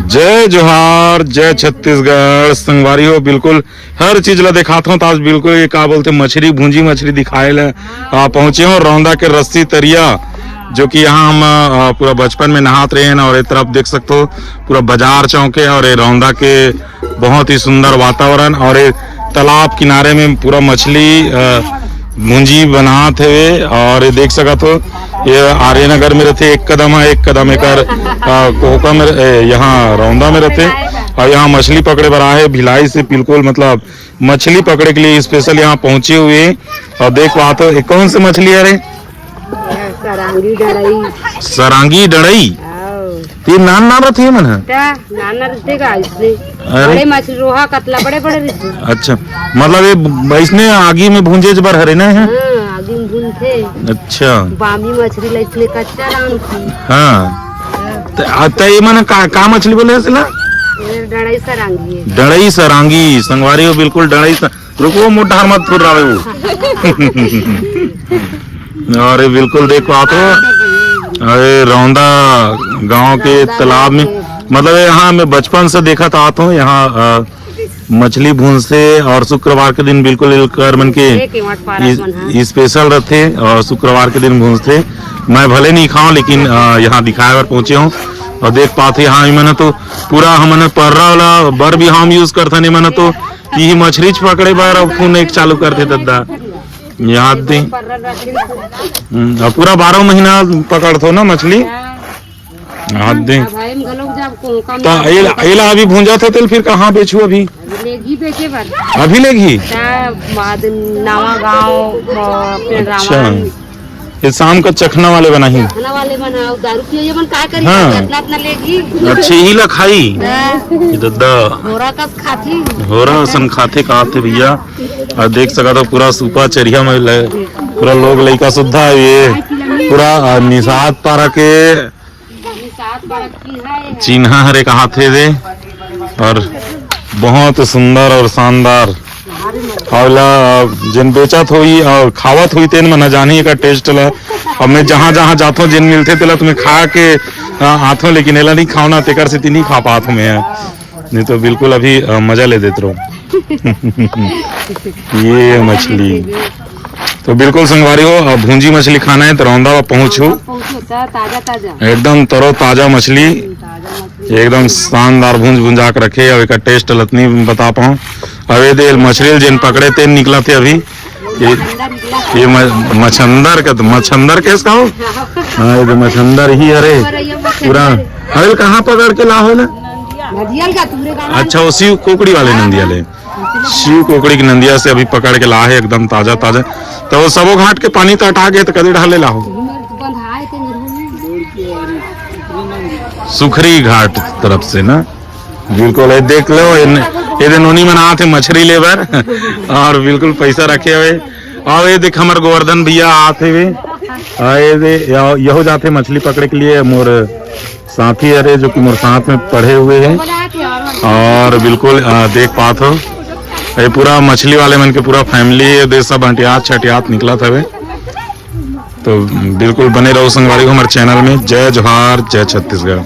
जय जोहार, जय छत्तीसगढ़। संगवारी हो बिल्कुल हर चीज ला दिखाता हूँ। तो आज बिल्कुल ये क्या बोलते मछली, भूंजी मछली दिखाए ला पहुंचे हो रौंदा के रस्सी तरिया, जो कि यहाँ हम पूरा बचपन में नहाते रहे हैं। और एक तरफ देख सकते हो पूरा बाजार चौक है और ये रौंदा के बहुत ही सुंदर वातावरण और ये तालाब किनारे में पूरा मछली भूंजी बनाते हुए। और ये देख सका तो ये आर्यनगर में रहते, एक कदम एक कोहका में यहाँ रौंदा में रहते। और यहाँ मछली पकड़े बरा है भिलाई से, बिल्कुल मतलब मछली पकड़े के लिए स्पेशल यहाँ पहुंचे हुए। और देख पा तो कौन सी मछली है रे? सरांगी डड़ई। सरांगी डड़ई तीन नाम रहती है मन बड़े मछली रोहा कतला बड़े बड़े रहते। अच्छा, मतलब ये इसने आगी में भूंजे जबर हरे ना है? आगी में भूनते। अच्छा, बामी मछली इसलिए कच्चा राम थी। हाँ, तो ये मन का मछली बोले इसला? डड़ई सरांगी है। डड़ई सरांगी संगवारी हो बिल्कुल डड़ई। रुको मोटा मत फुर रहा है वो। और बिल्कुल देखो आप अरे रौंदा गांव के तालाब में, मतलब यहाँ मैं बचपन से देखा था आता हूँ यहाँ मछली भूनते। और शुक्रवार के दिन बिल्कुल कर मन के स्पेशल रहते और शुक्रवार के दिन भूनते। मैं भले नहीं खाऊं लेकिन यहाँ दिखाए बार पहुंचे हूँ और देख पाते। हाँ मैंने तो पूरा हमने पर्रा वाला बर भी हम यूज करते नहीं, मैंने तो यही मछली पकड़े बार फोन एक चालू करते दद्दा याद दे। पूरा 12 महीना पकड़ते ना मछली याद दे। तो एला अभी भूंजा था तेल फिर कहाँ बेचू? अभी बेचे बर अभी लेगी नवा गाँव। अच्छा, ये शाम का चखना वाले बना ही वाले बनाओ, दारू पिए बन का करी? हाँ। इतना लेगी। अच्छे ही ला खाई दद्दा होरा का खाती, होरा सन खाते खाते भैया। और देख सका तो पूरा सुपा चरिया में पूरा लोग लइका सुधा ये पूरा निषाद पारा के चिन्हा हरे कहा थे दे। और बहुत सुंदर और शानदार जिन बेचत हुई और खावत हुई तेन में न जानी का टेस्ट ला। और मैं जहाँ जहाँ जाता हूँ जिन मिलते तेला तुम्हें खा के आते हो, लेकिन एला नहीं खाओ तेकर से नहीं खा पाता मैं, नहीं तो बिल्कुल अभी मजा ले देते रहो। ये मछली तो बिल्कुल संगवारी हो भूंजी मछली खाना है तो रौंदा पहुँचो। एकदम तरो ताजा मछली, एकदम शानदार भूंजा के रखे। अब एक टेस्ट लतनी बता पाऊँ। अब ये मछली जिन पकड़े तेन निकला थे अभी ये मछंदर का, तो मछंदर कैसे कहो? हाँ ये तो मछंदर ही अरे पूरा। अरे कहाँ पकड़ के ला हो ना? अच्छा, वो शिव कोकड़ी वाले नंदिया ले, शिव कोकड़ी की नंदिया से अभी पकड़ के ला है एकदम ताजा ताजा। तो सबो घाट के पानी तो हटा के तो कभी ढाले ला हो सुखरी घाट तरफ से ना। बिल्कुल देख लो ये नोनी मना थे मछली लेबर और बिल्कुल पैसा रखे हुए। और ये देख हमारे गोवर्धन भैया आते हुए यहो जाते मछली पकड़े के लिए। मोर साथी अरे जो कि मोर साथ में पढ़े हुए हैं। और बिल्कुल देख पात हो ये पूरा मछली वाले मन के पूरा फैमिली सब हटियात छटियात निकला था। तो बिल्कुल बने रहो संगवारी हमारे चैनल में। जय जोहार, जय छत्तीसगढ़।